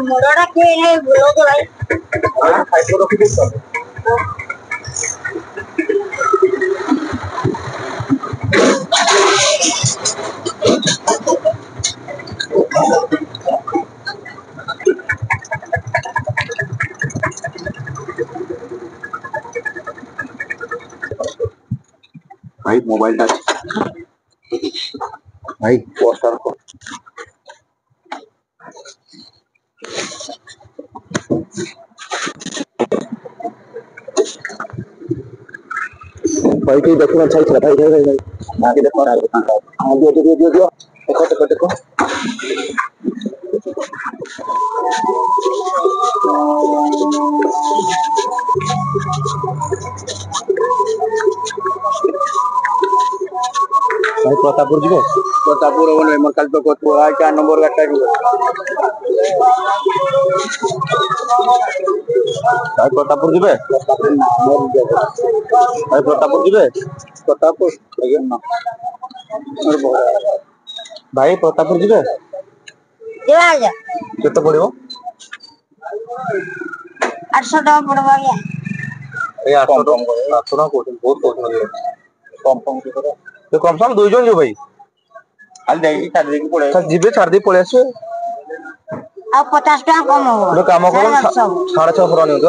মোড়টা কে নেই বলো তো ভাই। খাইতে রকি দিছ भाई मोबाइल टच भाई पोस्टर को भाई की देखना चाहिए भाई भाई भाई आगे देखो आगे दियो देखो देखो देखो भाई प्रतापपुर जीवो प्रतापपुर बोले मोर काल तो कोत आ 4 नंबर गाटा जीवो भाई प्रतापपुर जीवे भाई प्रतापपुर जीवे प्रतापपुर आगे ना और भाई प्रतापपुर जीवे जीवा जा केते पड़िबो 800 টাকা পড়বা গিয়া ए 800 टका कोट बहुत कोट कम कम के करे तो कम से कम दुई जन जो भाई हाल जाई छाड़ दे के पड़े सर जीबे छाड़ दे पड़े आसे अब 50 টাকা কম হবে तो काम करो 650 टका नहीं होतो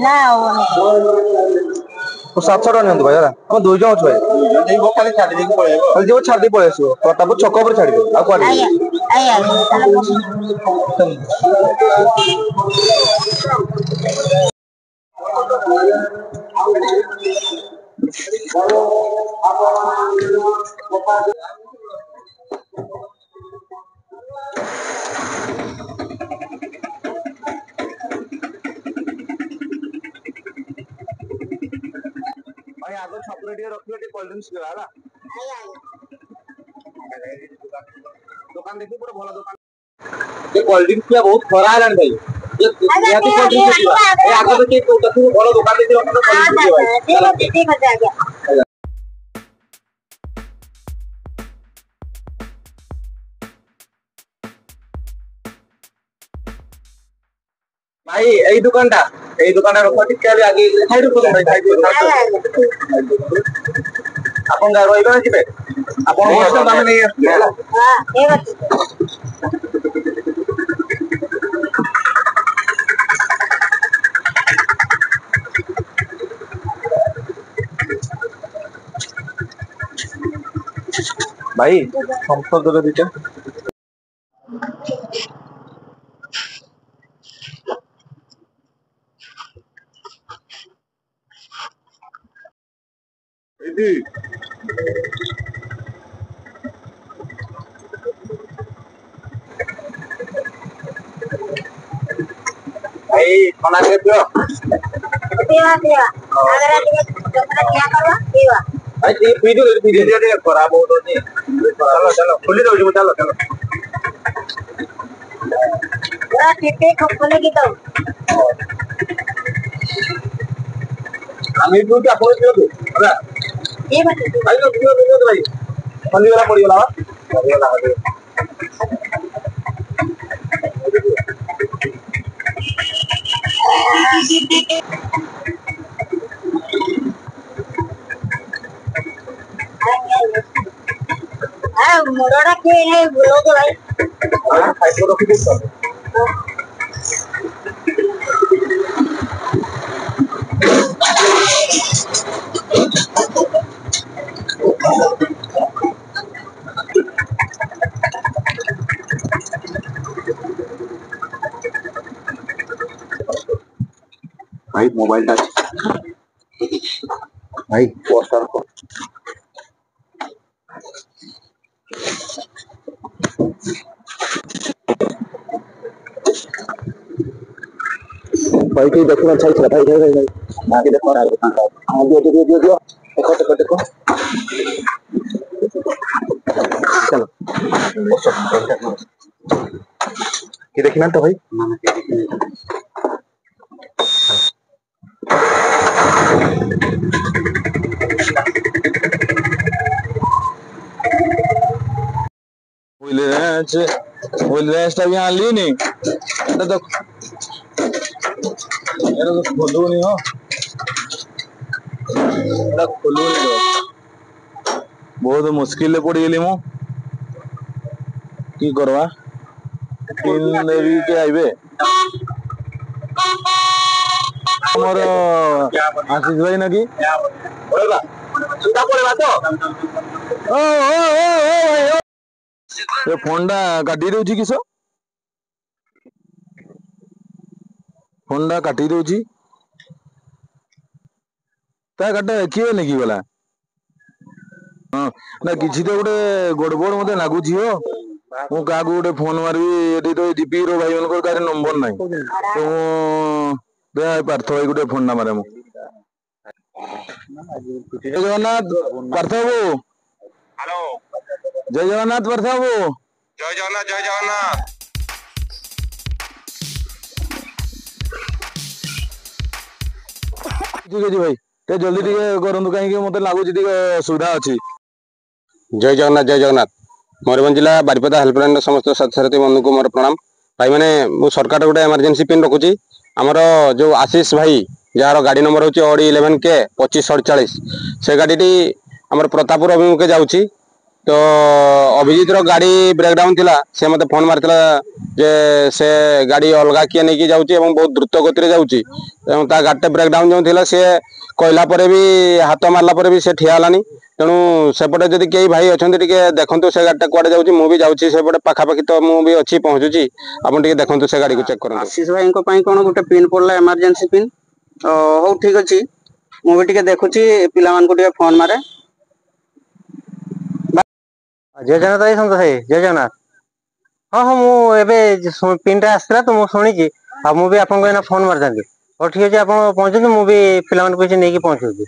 ना होने तो 700 टका नहीं होतो भाई हम दुई जन छ भाई नहीं वो खाली छाड़ दे के पड़े खाली जो छाड़ दे पड़े आसे प्रतापपुर छक ऊपर छाड़ दे आ को आया आया भाई आगो छपरे टे रखियो टे कोल्ड ड्रिंक्स होला आया दुकान देखि पूरा भला दुकान ये कोल्ड ड्रिंक्स किया बहुत खरा है भाई ये याती कोल्ड ड्रिंक्स किया ए आगो तो के तो भला दुकान देखि अपन कोल्ड ड्रिंक्स भाई ठीक हो गया भाई এই দোকানটা রকম ঠিক আছে আগে সাইড করুন ভাই সাইড আপন গা রইবা জিবে আপন বসে দামে নেই আসছে हां ঠিক আছে भाई संसद दे दिटा इदी भाई खाना के पियो पीवा अगर क्या करवा पीवा भाई ये वीडियो खराब हो तो नहीं चलो चलो खुली दो चलो चलो पूरा टिपे खोले की तो আমি দুটো আপনি দিও তো হলা ये बता ভাই দিও ভাই খালি वाला পড়ি গলা পড়িলা হবে मोड़टा के नहीं बोलो तो भाई खाइते रखी दिस भाई मोबाइल टच भाई पोस्टर को भाई की देखना चाहिए भाई भाई भाई आगे देखो आगे दियो देखो देखो देखो चलो ये देखना तो भाई ওই লেন্সটা আমি আনলি নি तो खोलूनी हो खोलूनी बहुत मुश्किल पड़गली मु की करवा पिन देवी के आइबे मोर आशीष भाई ना कि ये फोनडा काटी दउची किसो फोनडा काटी दउची ता काटे किए ने की गला हां ना किछि तो गोटे गड़बड़ मते लागुची हो मु का गोटे फोन मारबी एडी तो जीपी रो भाई उनकर कार नंबर नाही तो दे पार्थ भाई गोटे फोन ना मारे मु जय जगन्नाथ पार्थ बाबू हेलो जय जगन्नाथ पार्थ बाबू जय जगन्नाथ जय जगन्नाथ ठीक है जी भाई ते जल्दी टिके करंतु काहे कि मते लागुची टिके सुविधा अछि जय जगन्नाथ मयूरभंज जिला बारिपदा हेल्पलाइन समस्त साथी बंधु को मोर प्रणाम भाई मैंने मु सरकार गोटे इमरजेंसी पिन रखुची आमर जो आशीष भाई जार गाड़ी नंबर होची ऑडी 11 के 2548 से गाड़ी आमर प्रतापपुर अभिमुखे जाउची तो अभिजीत रो गाड़ी ब्रेकडाउन थिला से मते फोन मारथिला जे से गाड़ी अलगा किए नहीं की जाउची एवं बहुत द्रुत गति रे जाउची एवं ता गाड़ी ब्रेकडाउन जो थिला से कहला परे भी हाथ मारला परे भी से ठिया हलानी तेणु सेपटे जदि कई भाई अच्छा देखो से गाड़ी कुआडे जाऊँगी मुझे जाऊँगी सेपटे पाखापाखि तो मुझे अच्छी पहुँचुची आप देखो से गाड़ी को चेक करो आशीष भाई कौन गोटे पिन पड़ला इमरजेंसी पिन हो ठीक अच्छी मुझे देखुची पिला फोन मारे जय जगन्नाथ भाई सन्तोष भाई जय जगन्नाथ हाँ हाँ मुझे पिनटा आसला तो मुझे शुणी मुझे आपको फोन मारी और ठीक अच्छे आप पहुँचते मुझे पिला नहीं पहुँचुची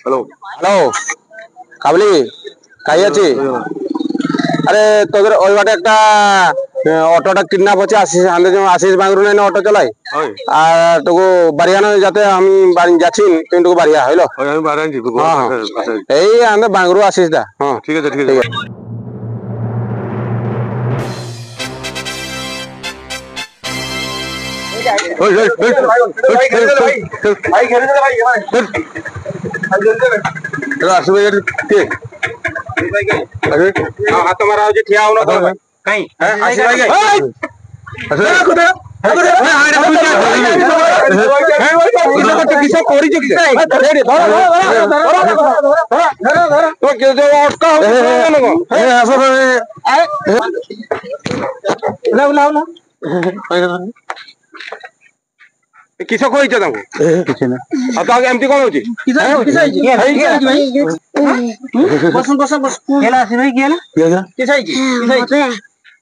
हेलो हेलो काबली कहीं अच्छी अरे तो बाटे एक ऑटोटा किडनैप होचे आशीष बांगरू ने ऑटो चलाई तो बारियाना जाते हम जाचिन तो बारिया हेलो यही आंदे बांगरू आशीष दा हां ठीक है ठीक है हाथ मारा ठिया हो कहीं किस कही एमती कौन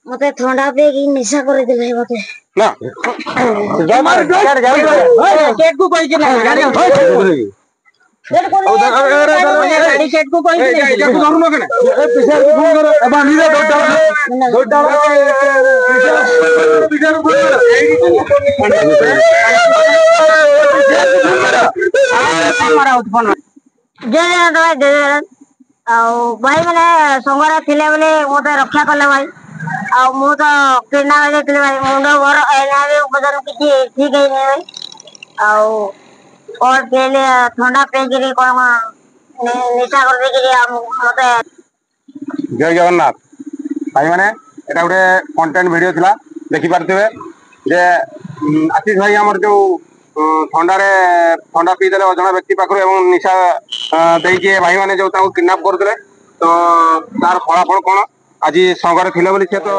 मते ठंडा पे की निशा करे देले मते ना केट को कहि ना गाड़ी केट को कहि धरुनो केना पिछा फोन करो बांधी दे दोटा भाई मैंने संगरे थिले बोले मते रक्षा करले भाई आ मु तो किडना हो जाते भाई मुंड भर एना भी बदन किछि ठीक है भाई और पहले ठंडा पे गिरी कोन निशा कर दे गिरी मते जय जगन्नाथ भाई माने एटा गोटे कंटेंट वीडियो थिला देखि पारथिबे जे आशीष भाई हमर जो ठंडा पी देले अजणा व्यक्ति पाखरु एवं निशा देई के भाई माने जो ताको किडनैप करथिले तो तार फलाफल कोन आज संघरे थिले बोली से तो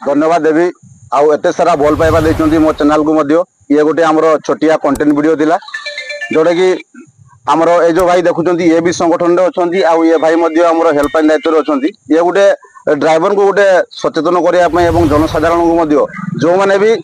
धन्यवाद देवी आउ एते सारा भल पाइबा देछंती मो चैनल को मध्य ये गोटे हमरो छोटिया कंटेंट वीडियो दिला जोडे कि हमरो ए जो भाई देखुचंती ये भी संगठन रे अछंती आउ ये भाई मध्य हमरो हेल्पलाइन दायित्व रे अछंती ये गोटे ड्राइवर को गोटे सचेतन करिया पय एवं जनसाधारण को मध्य जो माने भी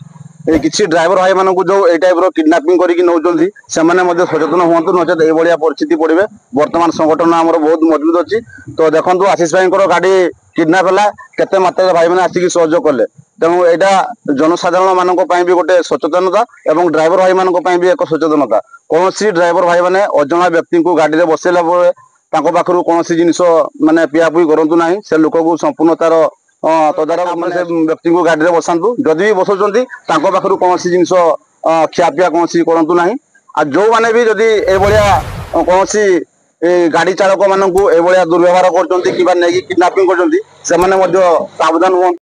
किसी ड्राइवर भाई मानक जो ए टाइप रो किडनैपिंग करिक नौचंती से माने मध्य सचेतन हुंतु नचेत ए बलिया परिस्थिति पड़िबे वर्तमान संगठन हमरो बहुत मजबूत अछि तो देखंतु आशीष भाई को गाड़ी किडनैप हला केते मात्रा भाई माने आसी सहयोग करले ତେଣୁ ଏଇଟା ଜନସାଧାରଣ ମାନଙ୍କ ପାଇଁ ବି ଗୋଟେ ସଚେତନତା ଏବଂ ଡ୍ରାଇଭର ଭାଇ ମାନଙ୍କ ପାଇଁ ବି ଏକ ସଚେତନତା। କୌଣସି ଡ୍ରାଇଭର ଭାଇ ମାନେ ଅଜଣା ବ୍ୟକ୍ତିଙ୍କୁ ଗାଡିରେ ବସେଇଲା ପରେ ତାଙ୍କ ପାଖରୁ କୌଣସି ଜିନିଷ ମାନେ ପିଆପୁଇ କରନ୍ତୁ ନାହିଁ। ସେ ଲୋକକୁ ସମ୍ପୂର୍ଣ୍ଣ ତାର ତଦାରଖ ମାନେ ସେ ବ୍ୟକ୍ତିଙ୍କୁ ଗାଡିରେ ବସାନ୍ତୁ। ଯଦି ବି ବସଉଛନ୍ତି ତାଙ୍କ ପାଖରୁ କୌଣସି ଜିନିଷ ଖିଆପିଆ କୌଣସି କରନ୍ତୁ ନାହିଁ। ଆଉ ଯୋଉମାନେ ବି ଯଦି ଏଇଭଳିଆ କୌଣସି ଗାଡି ଚାଳକ ମାନଙ୍କୁ ଏଇଭଳିଆ ଦୁର୍ବ୍ୟବହାର କରୁଛନ୍ତି କିମ୍ବା ନେଇକି କିଡନାପିଂ କରୁଛନ୍ତି ସେମାନେ ମଧ୍ୟ ସାବଧାନ ହୁଅନ୍ତୁ।